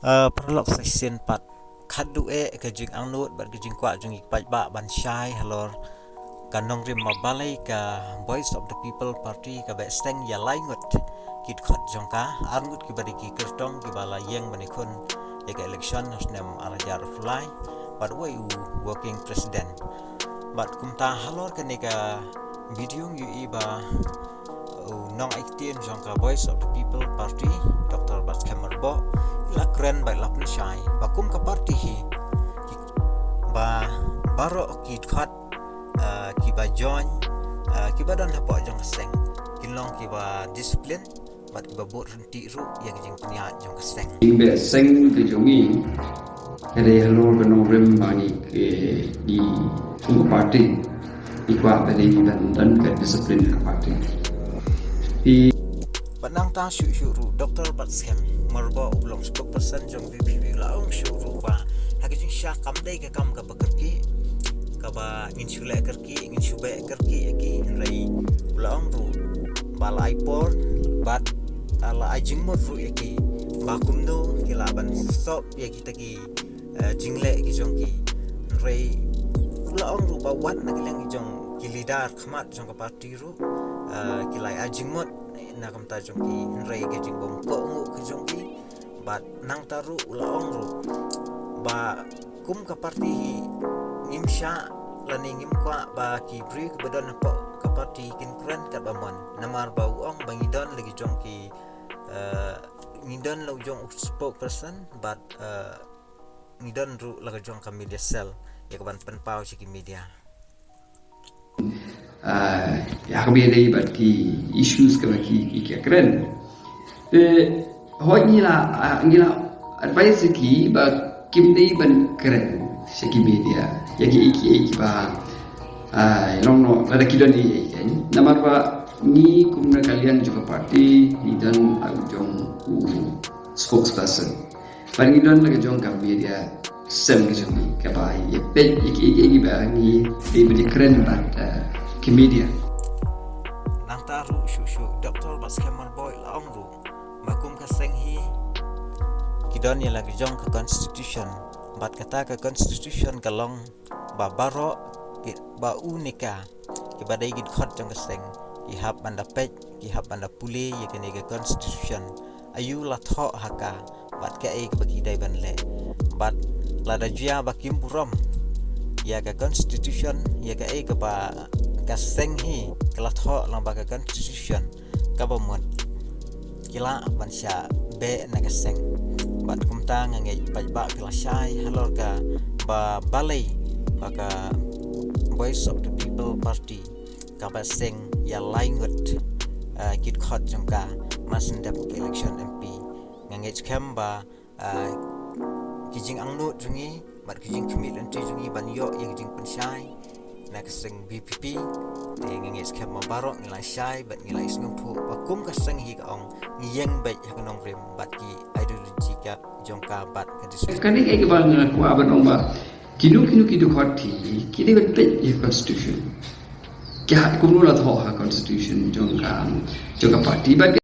Prolog section 4 khadu ke jing angnut bat ke jing kwa jing ikpat ba ban shai halor kanong rim mabalai ka voice of the people party ka ba steng ya laingut kit khat jongka arngut ki badi ki kertong ki bala yeng manikun ya ka election hasnem arajar fly bat wai working president bat kumta halor ka nega video yu iba nong 18 jongka voice of the people party Dr. Bat Kemerbo la keren by lapn shai bakum ka party hi ba baro ki khat ki ba join ki ba dan hapo jong seng kilong ki ba discipline bat ki ba bot renti ru ya jing pnya jong seng be seng ke jongi kare halor bano rem bani ke di tung party ikwa beli dan ke discipline ke party di Panang ta syuru Dr. Batskem marba ublong spokesperson jong VPP laung syuru ba hagijing sya kamdai ka kam ka bakerki ka ba ngin syule kerki ngin syube kerki ki rai ulang ru bala ipor bat ala ajing mod ru ki bakum do kilaban stop ya kita ki jingle ki jong ki rai ulang ru ba wat na kilang jong kilidar khamat jong ka party ru kilai ajing mod na kam ta jong ki rai ke jing bom ko ngu ke jong ki bat nang taru ulaong ru ba kum ka party ngim sha lani ngim kwa ba ki bri ke badan po ka party kin kren ka bamon namar ba uong bangidon lagi jong ki ngidon lo jong spokesperson bat ngidon ru lagi jong ka media cell ya kaban penpau ci media ya kami ada ibat ki issues ke ki keren hoi ngila advice ki ba kim dei ban keren seki media ya ki ba long no ada kidon ni namar ba ni kumna kalian juga party ni dan jong spokesperson paling don lagi jong kam media sem ke jong ka ba ye pe ki ba ni dei ban keren ba ke media nang taru shushu Dr. Baskemar boy laong ru makum ka seng hi kidon ya lagi jong ke constitution bat kata ke constitution kalong ba baro ba unika ki badai gid khot jong ke seng ki hab banda pej ki hab banda pule ya kene ke constitution ayu la tho haka bat ka ai bagi dai ban le bat la da jia bakim burom ya ke constitution ya ka ai ke ba ka seng hi kala tho lang ba ka constitution ka ba mon kila ban sha be na ka seng bat kumta ngai pa ba kala shai halor ka ba balai ba ka voice of the people party ka ba seng ya language kit khot jong ka masin dap election MP ngai kem ba kijing angnu jungi bat kijing kemilan ti jungi ban yo yang jing penshai na kaseng BPP te ngis kem mabarok ngilai shai bat ngilai sngum thu bakum kaseng hi ka ong ngiyeng bai ha kanong rem bat ki ideology ka jongka bat ka disu kani ke ba na ku aban ong ba kinu khoti kini bet ye constitution kya kumno la tho ha constitution jongka party ba